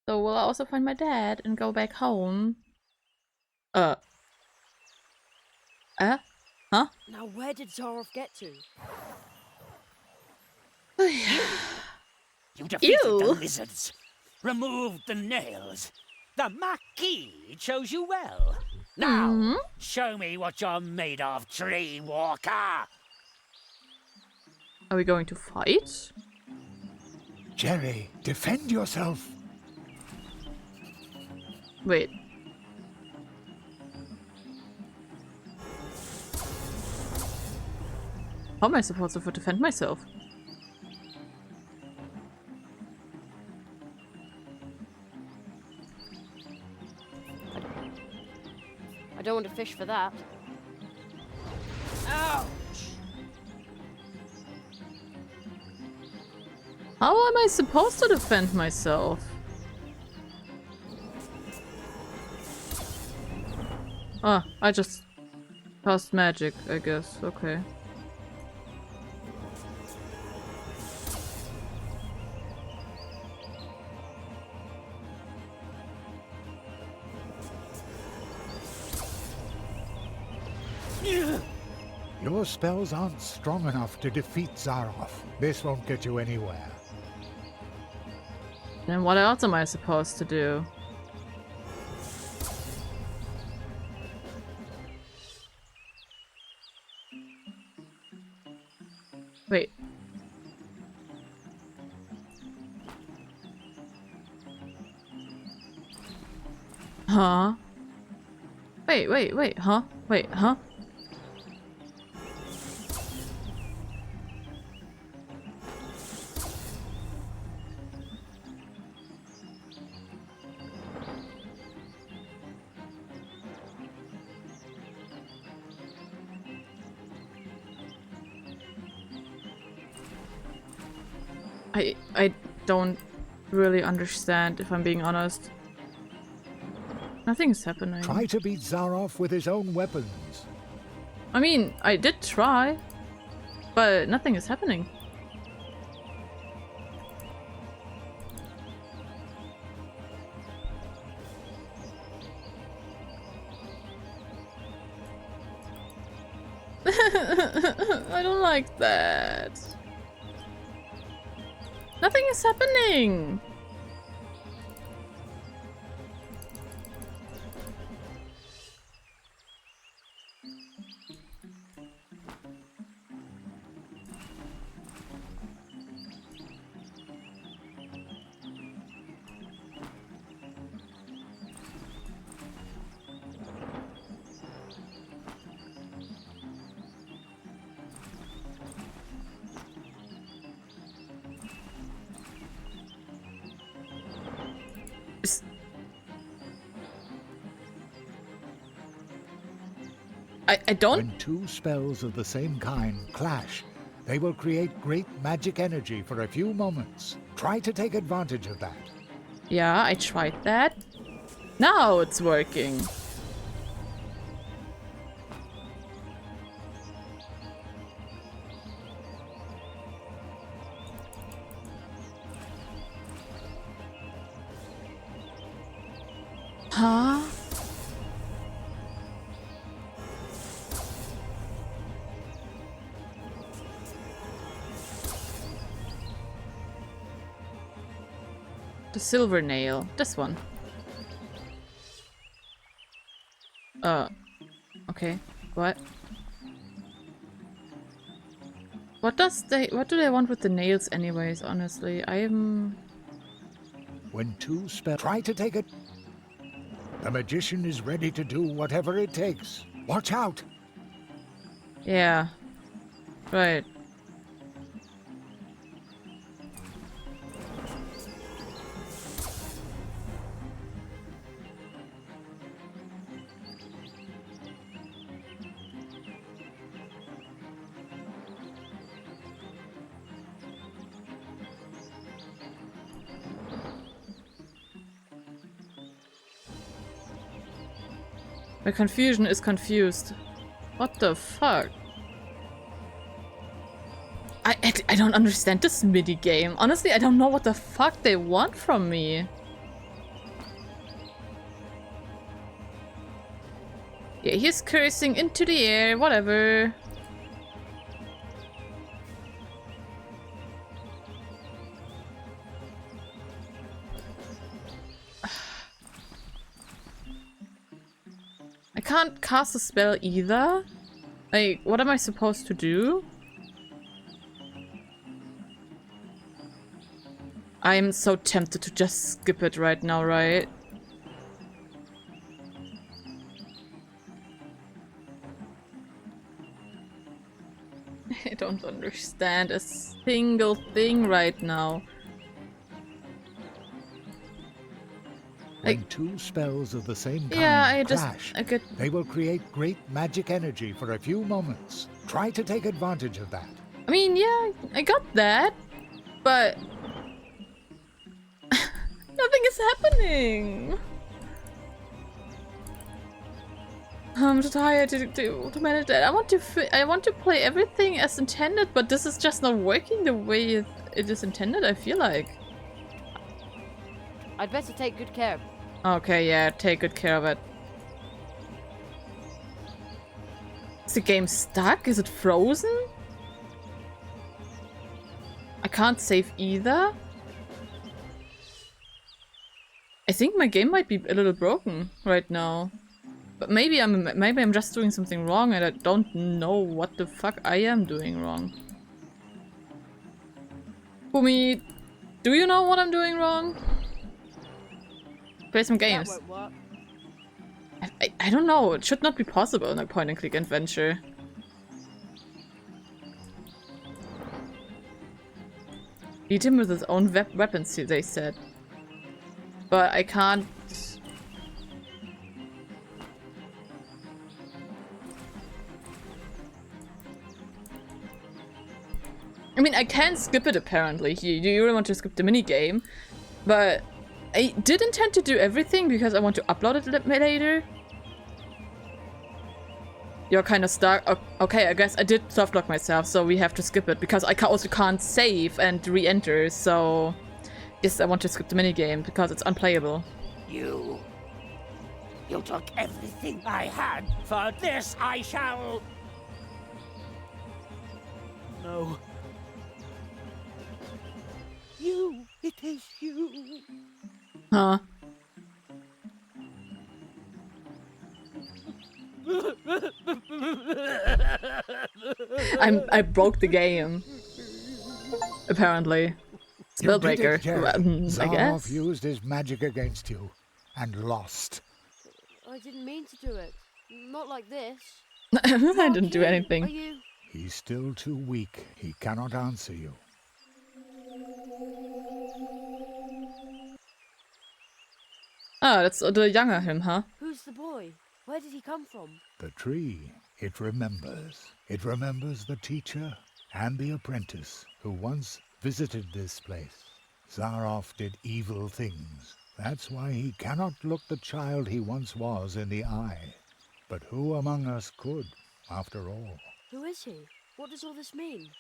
So will I also find my dad and go back home? Huh? Now where did Zaroff get to? You defeated the Ew! lizards, removed the nails. The Marquis chose you well. Now, show me what you're made of, Tree Walker. Are we going to fight? Jerry, defend yourself. Wait. How am I supposed to defend myself? I don't want to fish for that. Ouch! How am I supposed to defend myself? Ah, I just cast magic, I guess. Okay. Your spells aren't strong enough to defeat Zaroff. This won't get you anywhere. Then what else am I supposed to do? Wait. Huh? Wait, huh? Wait, huh? I don't really understand, if I'm being honest. Nothing's happening. Try to beat Zaroff with his own weapons. I mean, I did try, but nothing is happening. I don't like that. Nothing is happening. I don't. When two spells of the same kind clash, they will create great magic energy for a few moments. Try to take advantage of that. Yeah, I tried that. Now it's working. Huh? The silver nail. This one. Okay. What? What do they want with the nails anyways, honestly? When two spells... Try to take it. The magician is ready to do whatever it takes. Watch out! Yeah. Right. My confusion is confused. What the fuck? I don't understand this mini game. Honestly, I don't know what the fuck they want from me. Yeah, he's cursing into the air, whatever. I can't cast a spell either. Like, what am I supposed to do? I'm so tempted to just skip it right now, right? I don't understand a single thing right now. When two spells of the same kind Yeah, clash, I could. they will create great magic energy for a few moments. Try to take advantage of that. I mean, yeah, I got that, but nothing is happening. I'm too tired to manage that. I want to play everything as intended, but this is just not working the way it is intended. I feel like. I'd better take good care of it. Okay, yeah, take good care of it. Is the game stuck? Is it frozen? I can't save either. I think my game might be a little broken right now. But maybe I'm just doing something wrong and I don't know what the fuck I am doing wrong. Fumi, do you know what I'm doing wrong? Play some games. That won't work. I don't know. It should not be possible in a point-and-click adventure. Beat him with his own weapons, they said. But I can't... I mean, I can skip it apparently. You really want to skip the minigame. But I did intend to do everything because I want to upload it later. You're kind of stuck. Okay, I guess I did soft lock myself, so we have to skip it because I also can't save and re-enter. So yes, I want to skip the minigame because it's unplayable. You took everything I had. For this I shall... No. You, it is you. Huh? I broke the game. Apparently. Spellbreaker. I guess. Zaroff used his magic against you and lost. I didn't mean to do it. Not like this. I didn't do Are anything. you? He's still too weak. He cannot answer you. Oh, that's the younger him, huh? Who's the boy? Where did he come from? The tree, it remembers. It remembers the teacher and the apprentice who once visited this place. Zaroff did evil things. That's why he cannot look the child he once was in the eye. But who among us could, after all? Who is he? What does all this mean?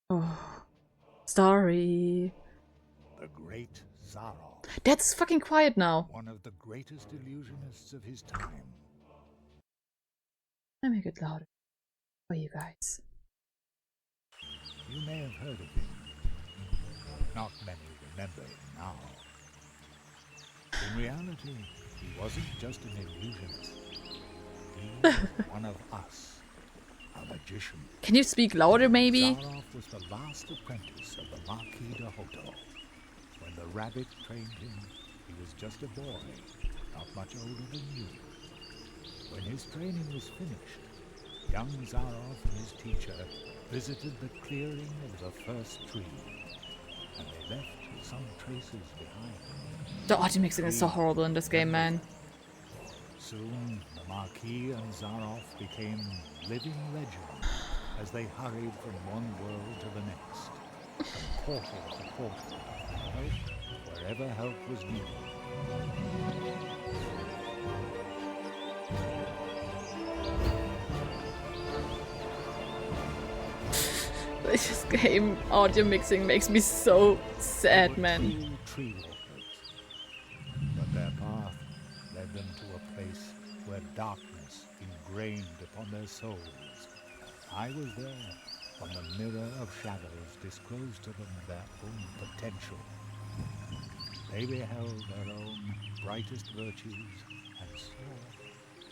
Oh. Sorry. The great Zaroff. That's fucking quiet now. One of the greatest illusionists of his time. Let me make it louder for you guys. You may have heard of him. Not many remember him now. In reality, he wasn't just an illusionist. He was one of us, a magician. Can you speak louder, maybe? Zaroff was the last apprentice of the Marquis de Hoto. When the rabbit trained him, he was just a boy, not much older than you. When his training was finished, young Zaroff and his teacher visited the clearing of the first tree, and they left some traces behind. The audio mixing is so horrible in this game, man. Soon, the Marquis and Zaroff became living legends as they hurried from one world to the next, from portal to portal, help wherever help was needed. This game audio mixing makes me so sad, man. True tree walkers, but their path led them to a place where darkness ingrained upon their souls. I was there when the mirror of shadows disclosed to them their own potential. They beheld their own brightest virtues and saw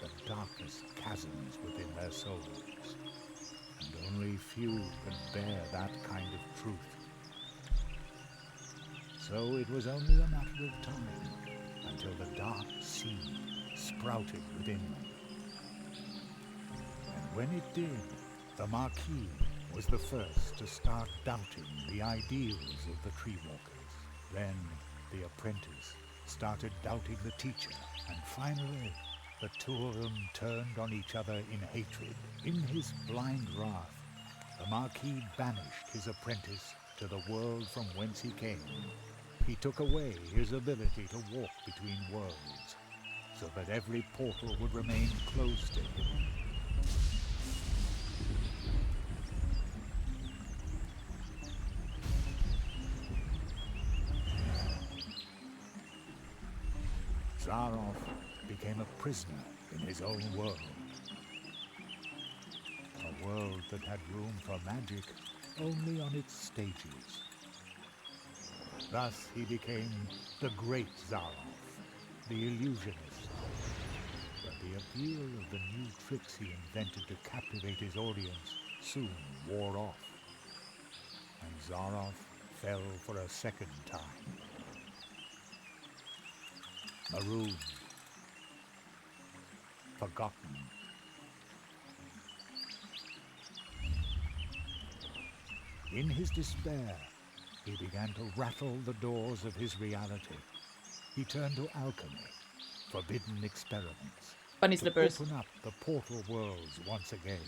the darkest chasms within their souls. And only few can bear that kind of truth. So it was only a matter of time until the dark seed sprouted within them. And when it did, the Marquis was the first to start doubting the ideals of the Tree Walkers. Then the apprentice started doubting the teacher, and finally the two of them turned on each other in hatred. In his blind wrath, the Marquis banished his apprentice to the world from whence he came. He took away his ability to walk between worlds, so that every portal would remain closed to him. Zaroff became a prisoner in his own world. A world that had room for magic only on its stages. Thus he became the Great Zaroff, the illusionist. But the appeal of the new tricks he invented to captivate his audience soon wore off, and Zaroff fell for a second time. Marooned, forgotten. In his despair, he began to rattle the doors of his reality. He turned to alchemy, forbidden experiments, Bunny to slippers. open up the portal worlds once again.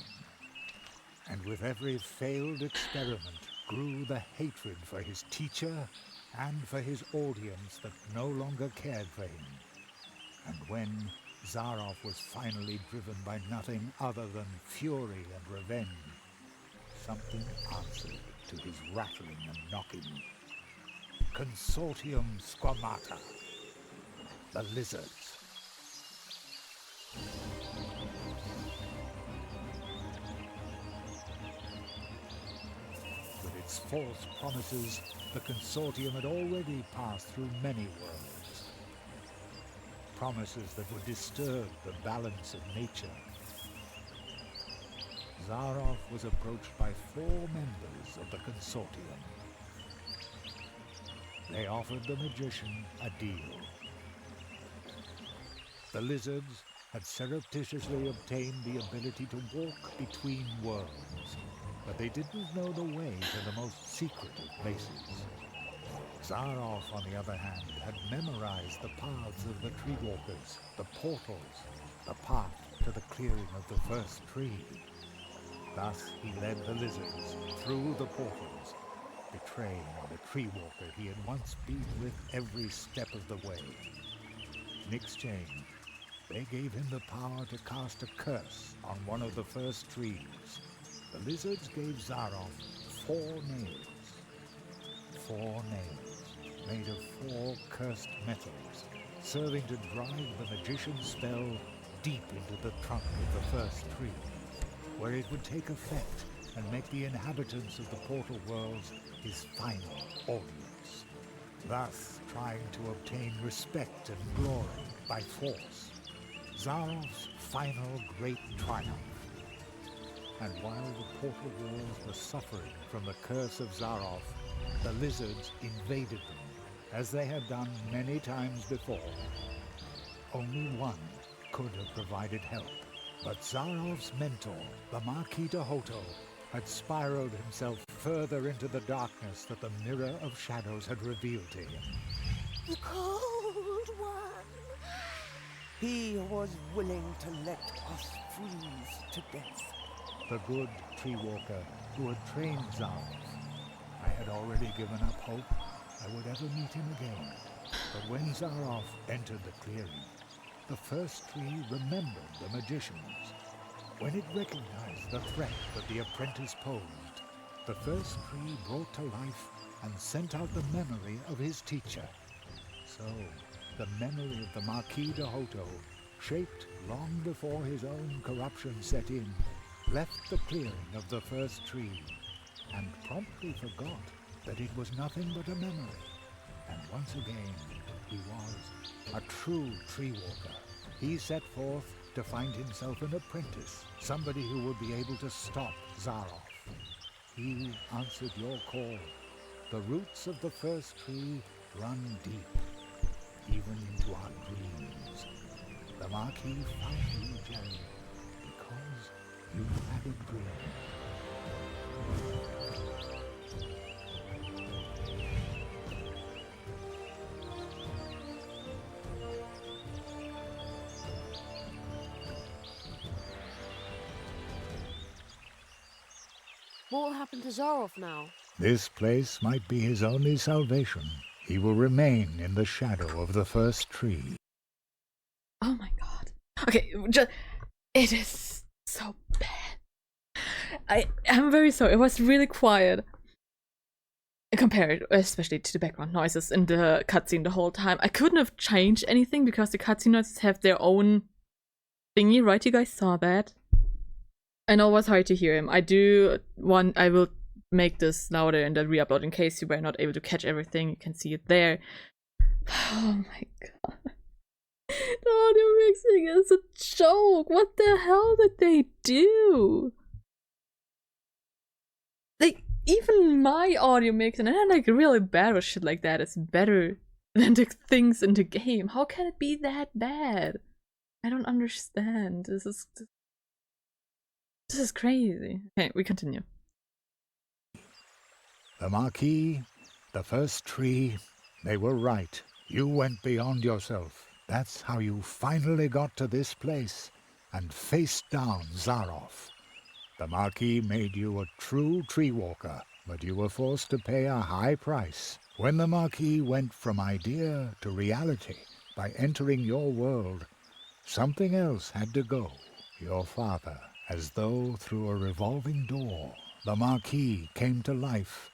And with every failed experiment grew the hatred for his teacher and for his audience that no longer cared for him. And when Zaroff was finally driven by nothing other than fury and revenge, something answered to his rattling and knocking. Consortium Squamata, the lizards. With its false promises, the Consortium had already passed through many worlds. Promises that would disturb the balance of nature. Zaroff was approached by 4 members of the Consortium. They offered the magician a deal. The lizards had surreptitiously obtained the ability to walk between worlds, but they didn't know the way to the most secret of places. Zaroff, on the other hand, had memorized the paths of the Tree Walkers, the portals, the path to the clearing of the first tree. Thus he led the lizards through the portals, betraying the Tree Walker he had once been with every step of the way. In exchange, they gave him the power to cast a curse on one of the first trees. The lizards gave Zaroff 4 nails. 4 nails, made of 4 cursed metals, serving to drive the magician's spell deep into the trunk of the first tree, where it would take effect and make the inhabitants of the portal worlds his final audience, thus trying to obtain respect and glory by force. Zaroff's final great triumph. And while the portal worlds were suffering from the curse of Zaroff, the lizards invaded them, as they had done many times before. Only one could have provided help, but Zaroff's mentor, the Marquis de Hoto, had spiraled himself further into the darkness that the Mirror of Shadows had revealed to him. The Cold One. He was willing to let us freeze to death. The good Tree Walker who had trained Zaroff. I had already given up hope I would ever meet him again. But when Zaroff entered the clearing, the first tree remembered the magicians. When it recognized the threat that the apprentice posed, the first tree brought to life and sent out the memory of his teacher. So, the memory of the Marquis de Hoto shaped long before his own corruption set in, left the clearing of the first tree, and promptly forgot that it was nothing but a memory. And once again, he was a true tree walker. He set forth to find himself an apprentice, somebody who would be able to stop Zaroff. He answered your call. The roots of the first tree run deep, even into our dreams. The Marquis found you, Jerry, because you had a dream. What will happen to Zaroff now? This place might be his only salvation. He will remain in the shadow of the first tree. Oh my god. Okay, it is so bad. I'm very sorry. It was really quiet. Compared, especially to the background noises in the cutscene the whole time. I couldn't have changed anything because the cutscene noises have their own thingy, right? You guys saw that? I know it was hard to hear him. I will make this louder in the re-upload in case you were not able to catch everything. You can see it there. Oh my god. The audio mixing is a joke. What the hell did they do? Like, even my audio mixing, and I'm like really bad with shit like that, is better than the things in the game. How can it be that bad? I don't understand. This is crazy. Okay, we continue. The Marquis, the first tree, they were right. You went beyond yourself. That's how you finally got to this place and faced down Zaroff. The Marquis made you a true tree walker, but you were forced to pay a high price. When the Marquis went from idea to reality by entering your world, something else had to go. Your father. As though through a revolving door, the Marquis came to life,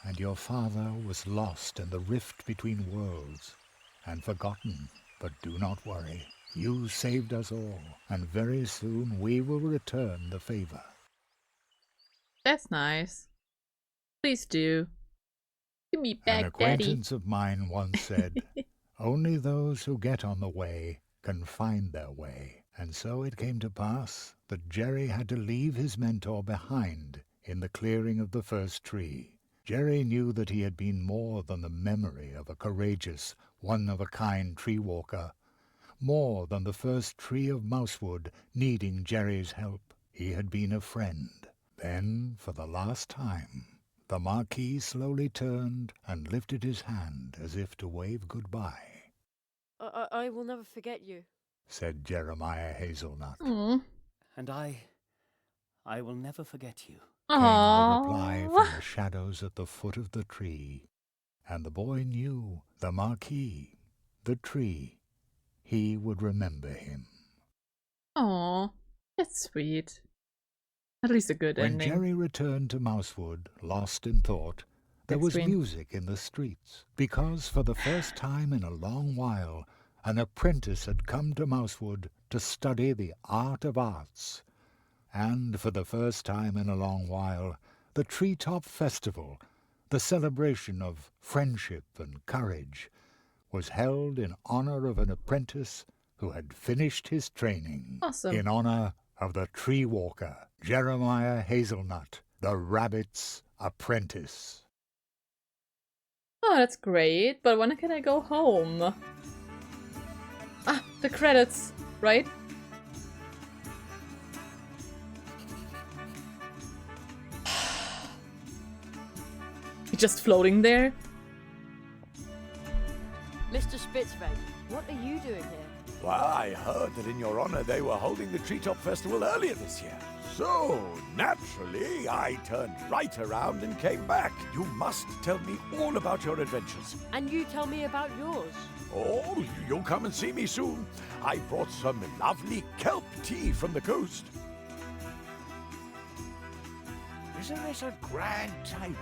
and your father was lost in the rift between worlds, and forgotten. But do not worry. You saved us all, and very soon we will return the favor. That's nice. Please do. Give me back, An acquaintance of mine once said, "Only those who get on the way can find their way." And so it came to pass that Jerry had to leave his mentor behind in the clearing of the first tree. Jerry knew that he had been more than the memory of a courageous, one-of-a-kind tree walker, more than the first tree of Mousewood needing Jerry's help. He had been a friend. Then, for the last time, the Marquis slowly turned and lifted his hand as if to wave goodbye. I will never forget you. Said Jeremiah Hazelnut. Aww. And I will never forget you. Came the reply from the shadows at the foot of the tree, and the boy knew the Marquis, the tree, he would remember him. Aww, that's sweet. At least a good When ending. Jerry returned to Mousewood, lost in thought, there was Extreme. music in the streets, because for the first time in a long while, an apprentice had come to Mousewood to study the art of arts. And for the first time in a long while, the Treetop Festival, the celebration of friendship and courage, was held in honor of an apprentice who had finished his training. Awesome. In honor of the tree walker, Jeremiah Hazelnut, the rabbit's apprentice. Oh, that's great. But when can I go home? Ah, the credits, right? You're just floating there? Mr. Spitzweg, what are you doing here? Well, I heard that in your honor they were holding the Treetop Festival earlier this year. So, naturally, I turned right around and came back. You must tell me all about your adventures. And you tell me about yours. Oh, you'll come and see me soon. I brought some lovely kelp tea from the coast. Isn't this a grand table?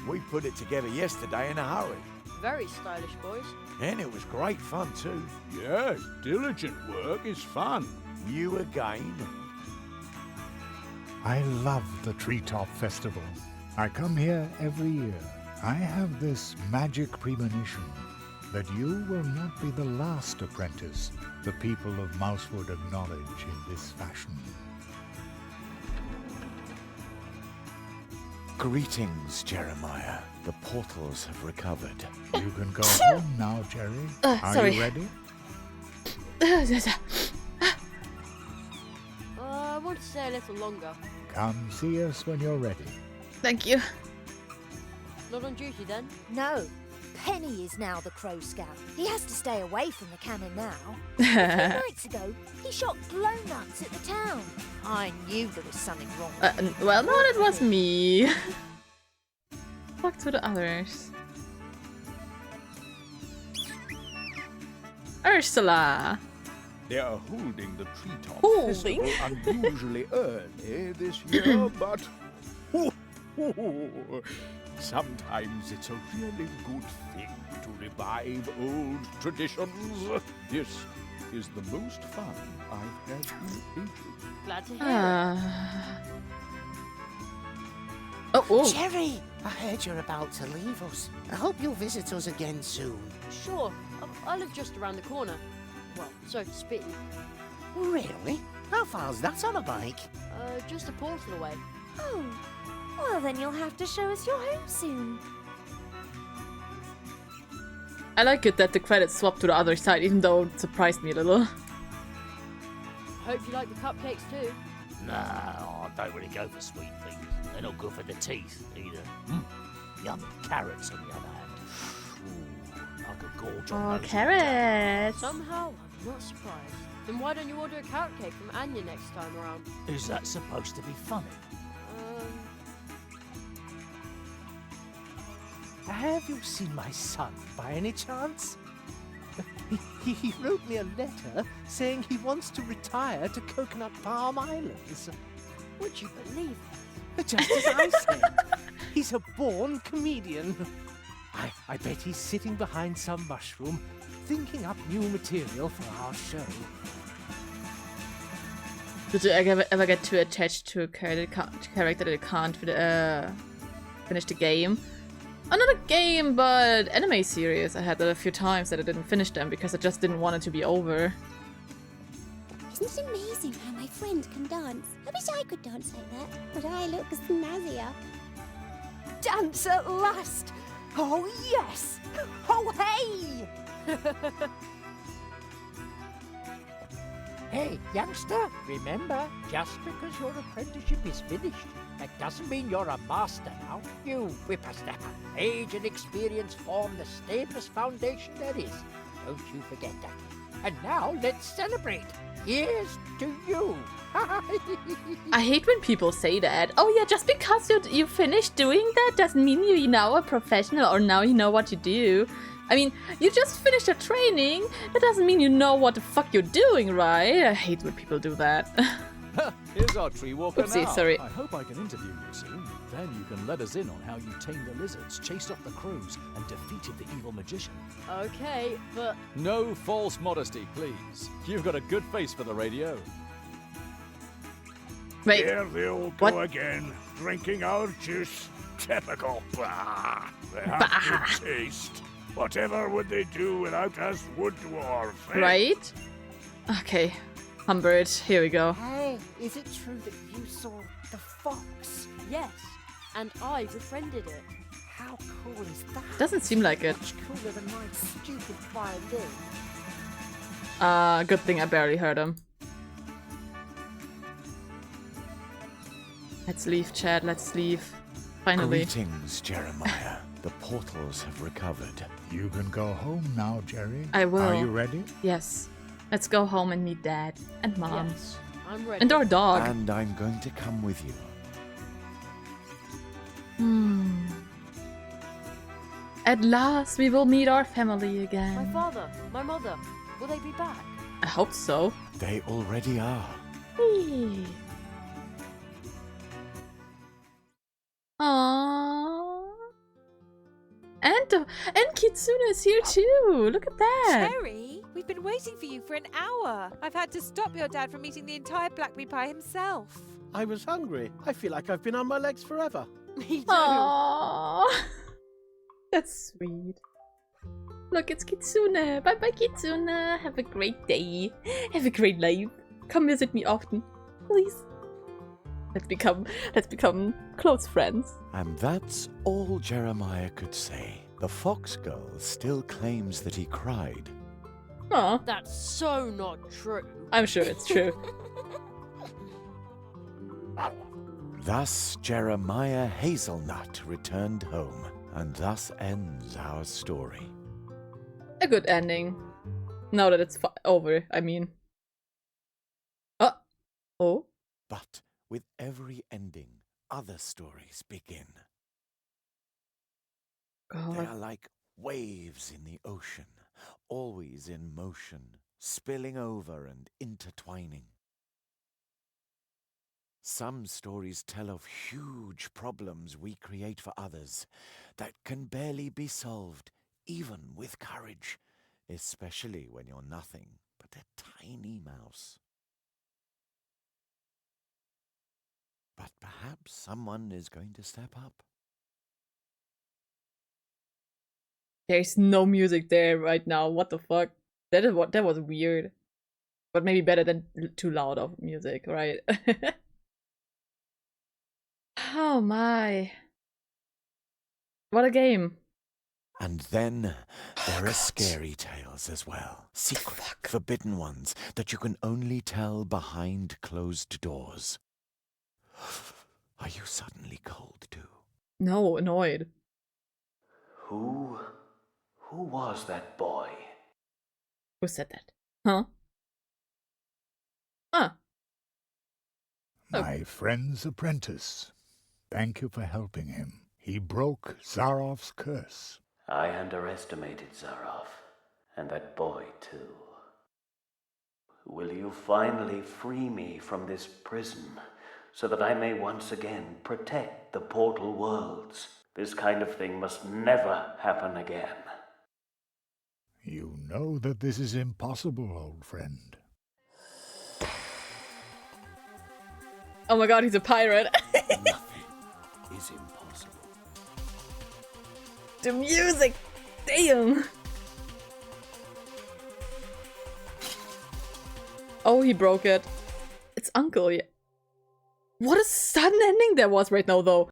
We put it together yesterday in a hurry. Very stylish, boys. And it was great fun too. Yes, diligent work is fun. You again. I love the Treetop Festival. I come here every year. I have this magic premonition that you will not be the last apprentice the people of Mousewood acknowledge in this fashion. Greetings, Jeremiah. The portals have recovered. You can go home now, Jerry. Are sorry. you ready? I want to stay a little longer. Come see us when you're ready. Thank you. Not on duty then? No. Penny is now the Crow Scout. He has to stay away from the cannon now. A few nights ago, he shot glow nuts at the town. I knew there was something wrong. Well, no, that was me. Talk to the others. Ursula. They are holding the Treetop Holding? Festival unusually early this year, but sometimes it's a really good thing to revive old traditions. This is the most fun I've had in ages. Glad to hear Oh. Jerry, I heard you're about to leave us. I hope you'll visit us again soon. it. Sure. I live just around the corner. Well, so to speak. Really? How far's that on a bike? Just a portal away. Oh, well then you'll have to show us your home soon. I like it that the credits swap to the other side, even though it surprised me a little. Hope you like the cupcakes too. No, I don't really go for sweet things. They're not good for the teeth either. Yum. Carrots, on the other hand. Ooh, I could gorge on Oh, those. carrots! Somehow, I'm not surprised. Then why don't you order a carrot cake from Anya next time around? Is that supposed to be funny? Have you seen my son by any chance? He wrote me a letter saying he wants to retire to Coconut Palm Islands. Would you believe it? Just as I said. He's a born comedian. I bet he's sitting behind some mushroom, thinking up new material for our show. Did you ever get too attached to a character that you can't finish the game? Not a game, but anime series. I had that a few times that I didn't finish them because I just didn't want it to be over. Isn't it amazing how my friend can dance? I wish I could dance like that, but I look snazzier. Dance at last! Oh yes! Oh hey! Hey, youngster, remember, just because your apprenticeship is finished, that doesn't mean you're a master now. You whippersnapper. Age and experience form the stablest foundation there is. Don't you forget that. And now let's celebrate. Here's to you. I hate when people say that. Oh yeah, just because you finished doing that doesn't mean you're now a professional or now you know what you do. I mean, you just finished your training. That doesn't mean you know what the fuck you're doing, right? I hate when people do that. Here's our tree walker Oopsie, now. sorry. I hope I can interview you soon. Then you can let us in on how you tamed the lizards, chased off the crows, and defeated the evil magician. Okay, but No false modesty, please. You've got a good face for the radio. Wait, Here they all go again, drinking our juice. Typical. Bah. They have good taste. Whatever would they do without us wood dwarf? Eh? right? Okay, Humbert, here we go. Hey, is it true that you saw the fox? yes, and I befriended it. How cool is that? Doesn't seem like it. Much cooler than my stupid violin. Good thing I barely heard him. Let's leave, Chad, let's leave. Finally. Greetings, Jeremiah. The portals have recovered. You can go home now, Jerry. I will. Are you ready? Yes. Let's go home and meet Dad and Mom. Yes, I'm ready. And our dog. And I'm going to come with you. At last we will meet our family My again. father, my mother, will they be back? I hope so. They already are. Whee. Aww. And Kitsune is here too. Look at that. Cherry, we've been waiting for you for an hour. I've had to stop your dad from eating the entire blackberry pie himself. I was hungry. I feel like I've been on my legs forever. Me too. Aww. That's sweet. Look, it's Kitsune. Bye bye, Kitsune. Have a great day. Have a great life. Come visit me often, please. Let's become close friends. And that's all Jeremiah could say. The fox girl still claims that he cried. Aw, That's so not true. I'm sure it's true. Thus Jeremiah Hazelnut returned home, and thus ends our story. A good ending. Now that it's over, I mean. Oh? But with every ending, other stories begin. They God. are like waves in the ocean, always in motion, spilling over and intertwining. Some stories tell of huge problems we create for others that can barely be solved, even with courage, especially when you're nothing but a tiny mouse. But perhaps someone is going to step up. There's no music there right now. What the fuck? That was weird. But maybe better than too loud of music, right? Oh my. What a game. And then there are scary tales as well. Secret, forbidden ones that you can only tell behind closed doors. Are you suddenly cold too? No, annoyed. Who was that boy? Who said that? Huh? Ah. My friend's apprentice. Thank you for helping him. He broke Zarov's curse. I underestimated Zarov, and that boy too. Will you finally free me from this prison, so that I may once again protect the portal worlds? This kind of thing must never happen again. You know that this is impossible, old friend. Oh my god, he's a pirate. Nothing is impossible. The music! Damn! Oh, he broke it. It's Uncle, yeah. What a sudden ending there was right now, though.